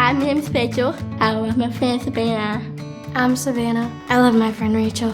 Hi, my name's Rachel. I love my friend Savannah. I'm Savannah. I love my friend Rachel.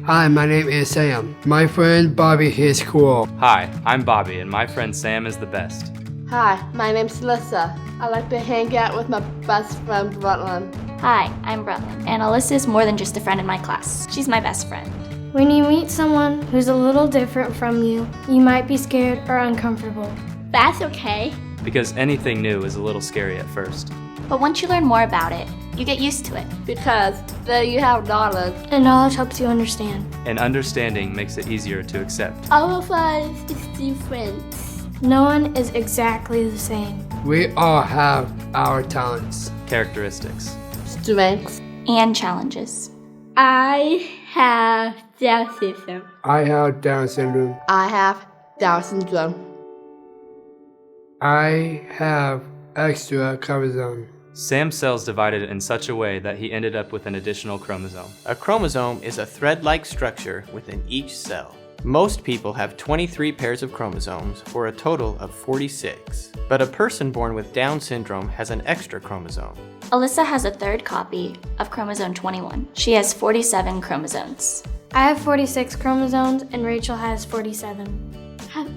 Hi, my name is Sam. My friend Bobby is cool. Hi, I'm Bobby, and my friend Sam is the best. Hi, my name's Alyssa. I like to hang out with my best friend, Rutland. Hi, I'm Brooklyn, and Alyssa is more than just a friend in my class. She's my best friend. When you meet someone who's a little different from you, you might be scared or uncomfortable. That's okay. Because anything new is a little scary at first. But once you learn more about it, you get used to it. Because there you have knowledge. And knowledge helps you understand. And understanding makes it easier to accept. All of us is different. No one is exactly the same. We all have our talents. Characteristics. Strengths. And challenges. I have Down syndrome. I have Down syndrome. I have Down syndrome. I have extra chromosome. Sam's cells divided in such a way that he ended up with an additional chromosome. A chromosome is a thread-like structure within each cell. Most people have 23 pairs of chromosomes for a total of 46. But a person born with Down syndrome has an extra chromosome. Alyssa has a third copy of chromosome 21. She has 47 chromosomes. I have 46 chromosomes and Rachel has 47.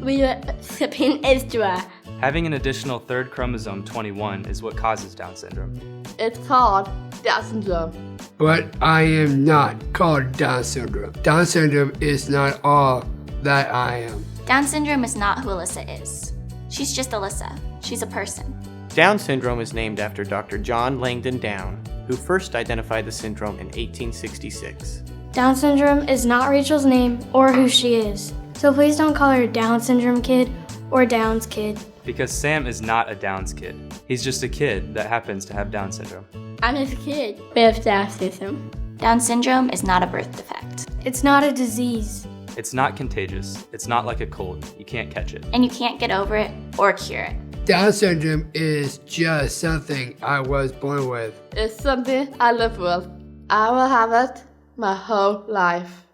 We are sipping extra. Having an additional third chromosome 21 is what causes Down syndrome. It's called Down syndrome. But I am not called Down syndrome. Down syndrome is not all that I am. Down syndrome is not who Alyssa is. She's just Alyssa. She's a person. Down syndrome is named after Dr. John Langdon Down, who first identified the syndrome in 1866. Down syndrome is not Rachel's name or who she is. So please don't call her Down syndrome kid or Downs kid. Because Sam is not a Downs kid. He's just a kid that happens to have Down syndrome. I'm just a kid with Down syndrome. Down syndrome is not a birth defect. It's not a disease. It's not contagious. It's not like a cold. You can't catch it. And you can't get over it or cure it. Down syndrome is just something I was born with. It's something I live with. I will have it my whole life.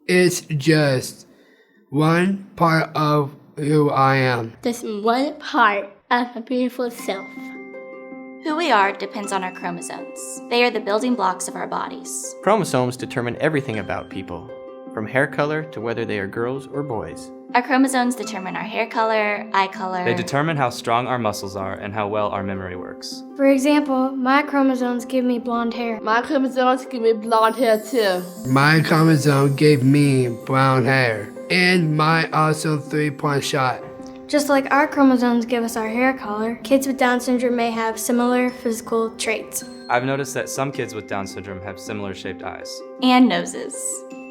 It's just one part of who I am. Just one part of a beautiful self. Who we are depends on our chromosomes. They are the building blocks of our bodies. Chromosomes determine everything about people, from hair color to whether they are girls or boys. Our chromosomes determine our hair color, eye color. They determine how strong our muscles are and how well our memory works. For example, my chromosomes give me blonde hair. My chromosomes give me blonde hair too. My chromosome gave me brown hair and my awesome 3-point shot. Just like our chromosomes give us our hair color, kids with Down syndrome may have similar physical traits. I've noticed that some kids with Down syndrome have similar shaped eyes. And noses.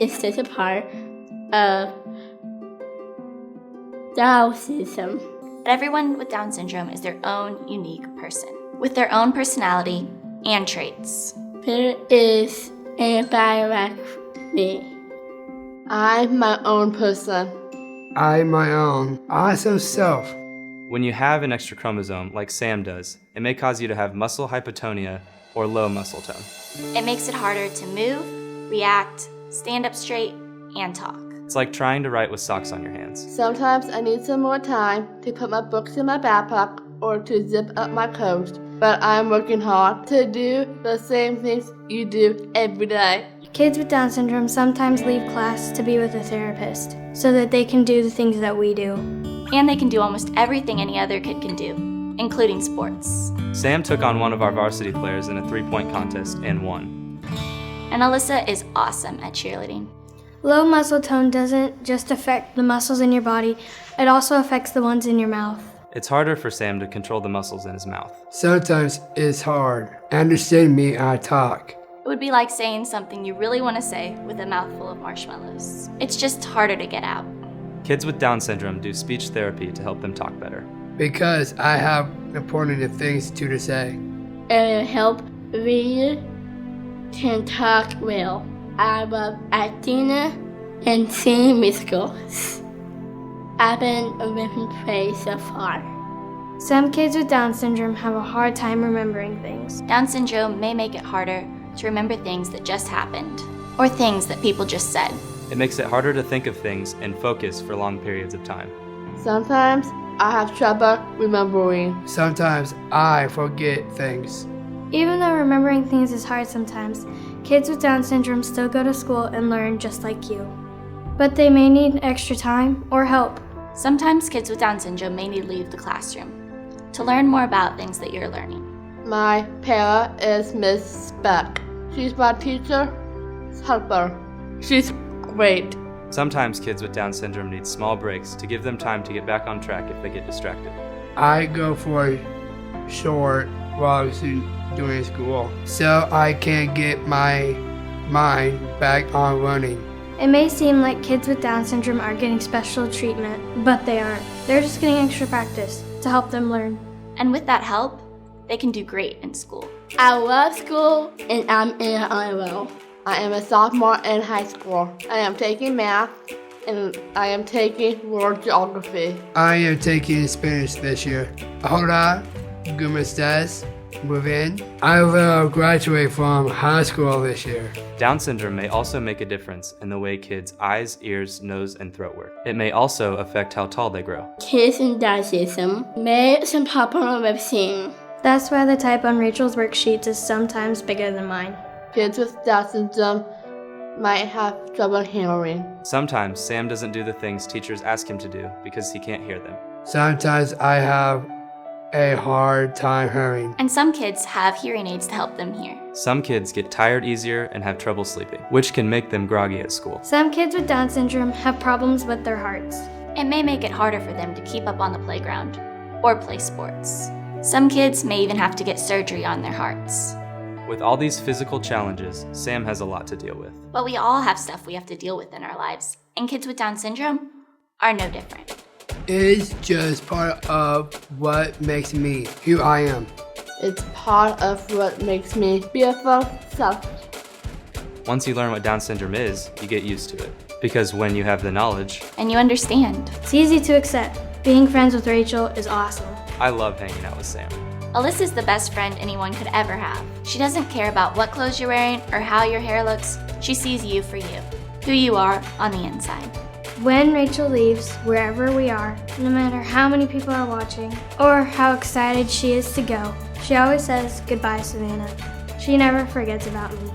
It's just a part of Down syndrome. But everyone with Down syndrome is their own unique person, with their own personality and traits. There is anybody like me. I'm my own person. I'm my own awesome self. When you have an extra chromosome, like Sam does, it may cause you to have muscle hypotonia or low muscle tone. It makes it harder to move, react, stand up straight, and talk. It's like trying to write with socks on your hands. Sometimes I need some more time to put my books in my backpack or to zip up my coat. But I'm working hard to do the same things you do every day. Kids with Down syndrome sometimes leave class to be with a therapist so that they can do the things that we do. And they can do almost everything any other kid can do, including sports. Sam took on one of our varsity players in a 3-point contest and won. And Alyssa is awesome at cheerleading. Low muscle tone doesn't just affect the muscles in your body, it also affects the ones in your mouth. It's harder for Sam to control the muscles in his mouth. Sometimes it's hard. Understand me, I talk. It would be like saying something you really want to say with a mouthful of marshmallows. It's just harder to get out. Kids with Down syndrome do speech therapy to help them talk better. Because I have important things to say. It will help we can talk well. I love acting and singing musicals. I've been a living praise so far. Some kids with Down syndrome have a hard time remembering things. Down syndrome may make it harder to remember things that just happened, or things that people just said. It makes it harder to think of things and focus for long periods of time. Sometimes I have trouble remembering. Sometimes I forget things. Even though remembering things is hard sometimes, kids with Down syndrome still go to school and learn just like you. But they may need extra time or help. Sometimes kids with Down syndrome may need to leave the classroom to learn more about things that you're learning. My para is Miss Beck. She's my teacher's helper. She's great. Sometimes kids with Down syndrome need small breaks to give them time to get back on track if they get distracted. I go for short walks during school so I can get my mind back on running. It may seem like kids with Down syndrome are getting special treatment, but they aren't. They're just getting extra practice to help them learn. And with that help, they can do great in school. I love school and I'm in honor roll. I am a sophomore in high school. I am taking math and I am taking world geography. I am taking Spanish this year. Hola, ¿cómo estás? Muy bien. I will graduate from high school this year. Down syndrome may also make a difference in the way kids' eyes, ears, nose, and throat work. It may also affect how tall they grow. Kids with Down syndrome may some problem with seeing. That's why the type on Rachel's worksheets is sometimes bigger than mine. Kids with Down syndrome might have trouble hearing. Sometimes Sam doesn't do the things teachers ask him to do because he can't hear them. Sometimes I have a hard time hearing. And some kids have hearing aids to help them hear. Some kids get tired easier and have trouble sleeping, which can make them groggy at school. Some kids with Down syndrome have problems with their hearts. It may make it harder for them to keep up on the playground or play sports. Some kids may even have to get surgery on their hearts. With all these physical challenges, Sam has a lot to deal with. But we all have stuff we have to deal with in our lives, and kids with Down syndrome are no different. It's just part of what makes me who I am. It's part of what makes me beautiful self. Once you learn what Down syndrome is, you get used to it. Because when you have the knowledge, And you understand. It's easy to accept. Being friends with Rachel is awesome. I love hanging out with Sam. Alyssa's the best friend anyone could ever have. She doesn't care about what clothes you're wearing or how your hair looks. She sees you for you, who you are on the inside. When Rachel leaves, wherever we are, no matter how many people are watching or how excited she is to go, she always says, "Goodbye, Savannah." She never forgets about me.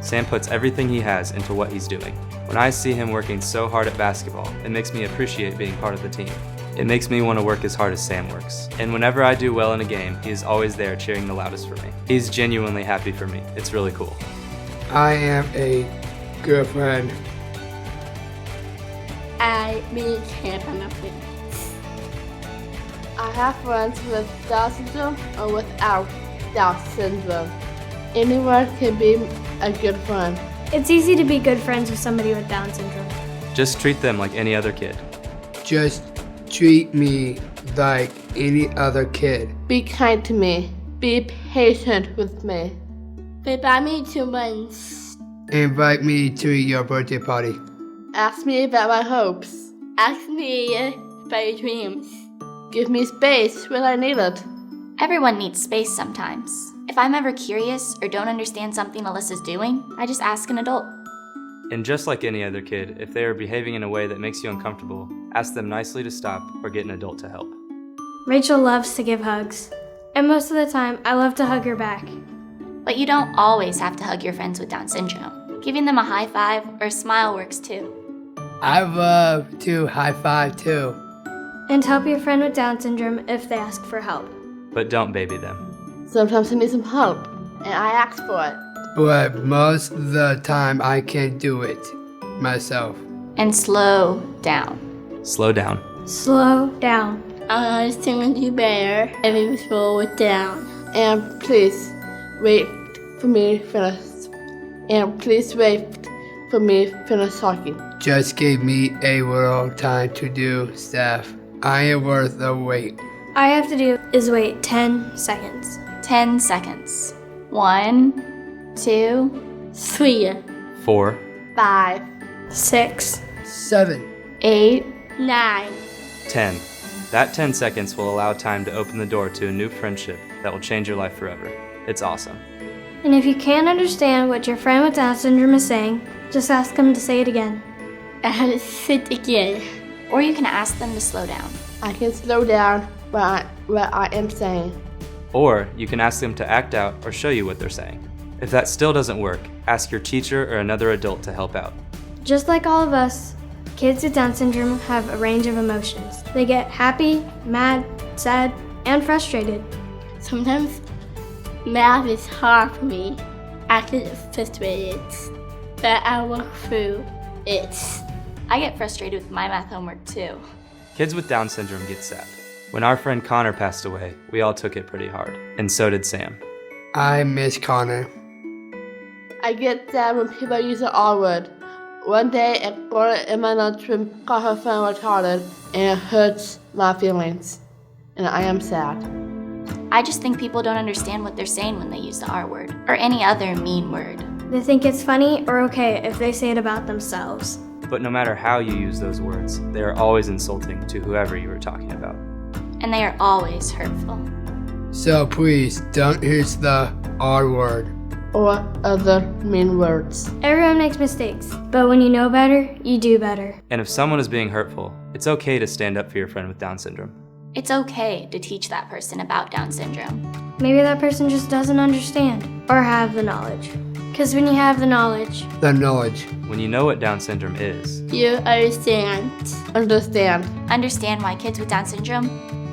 Sam puts everything he has into what he's doing. When I see him working so hard at basketball, it makes me appreciate being part of the team. It makes me want to work as hard as Sam works. And whenever I do well in a game, he is always there cheering the loudest for me. He's genuinely happy for me. It's really cool. I am a good friend. I really care about my friends. I have friends with Down syndrome or without Down syndrome. Anyone can be a good friend. It's easy to be good friends with somebody with Down syndrome. Just treat them like any other kid. Just treat me like any other kid. Be kind to me. Be patient with me. They buy me 2 months. Invite me to your birthday party. Ask me about my hopes. Ask me about your dreams. Give me space when I need it. Everyone needs space sometimes. If I'm ever curious or don't understand something Alyssa's doing, I just ask an adult. And just like any other kid, if they are behaving in a way that makes you uncomfortable, ask them nicely to stop or get an adult to help. Rachel loves to give hugs. And most of the time, I love to hug her back. But you don't always have to hug your friends with Down syndrome. Giving them a high five or a smile works too. I love to high five too. And help your friend with Down syndrome if they ask for help. But don't baby them. Sometimes I need some help, and I ask for it. But most of the time I can't do it myself. And slow down. Slow down. Slow down. I understand you better if you slow it down. And please wait for me to finish. And please wait for me to finish talking. Just give me a little time to do stuff. I am worth the wait. All I have to do is wait 10 seconds. 10 seconds. 1, 2, 3, 4, 5, 6. 7. 8. 9. 10. That 10 seconds will allow time to open the door to a new friendship that will change your life forever. It's awesome. And if you can't understand what your friend with Down syndrome is saying, just ask them to say it again. I have to sit again. Or you can ask them to slow down. I can slow down what I am saying. Or you can ask them to act out or show you what they're saying. If that still doesn't work, ask your teacher or another adult to help out. Just like all of us, kids with Down syndrome have a range of emotions. They get happy, mad, sad, and frustrated. Sometimes math is hard for me. I get frustrated, but I work through it. I get frustrated with my math homework too. Kids with Down syndrome get sad. When our friend Connor passed away, we all took it pretty hard, and so did Sam. I miss Connor. I get sad when people use the R word. One day, a girl in my lunchroom called her friend retarded, and it hurts my feelings. And I am sad. I just think people don't understand what they're saying when they use the R word, or any other mean word. They think it's funny or okay if they say it about themselves. But no matter how you use those words, they are always insulting to whoever you are talking about. And they are always hurtful. So please don't use the R word. Or other mean words. Everyone makes mistakes, but when you know better, you do better. And if someone is being hurtful, it's okay to stand up for your friend with Down syndrome. It's okay to teach that person about Down syndrome. Maybe that person just doesn't understand or have the knowledge. Because when you have the knowledge, When you know what Down syndrome is, You understand. Understand. Understand why kids with Down syndrome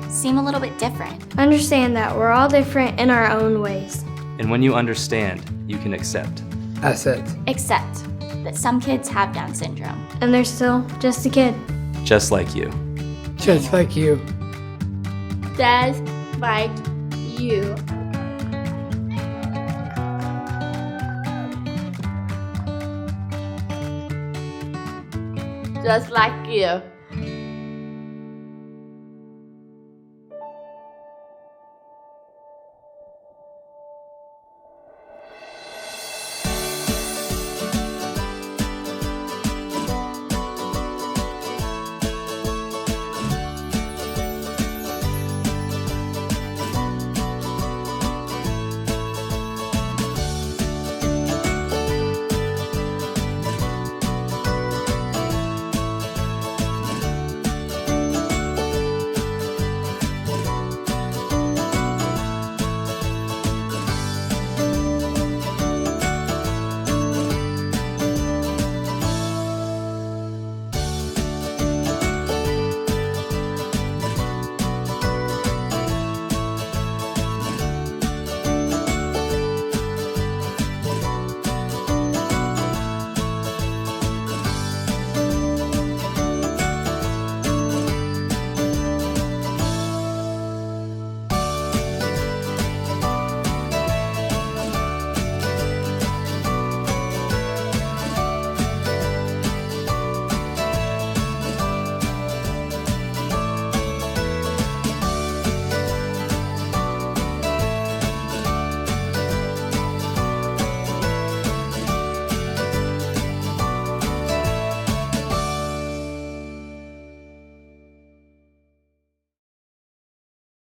seem a little bit different. understand that we're all different in our own ways. and when you understand, you can accept. Accept. Except that some kids have Down syndrome. And they're still just a kid. Just like you. Just like you. Just like you. Just like you.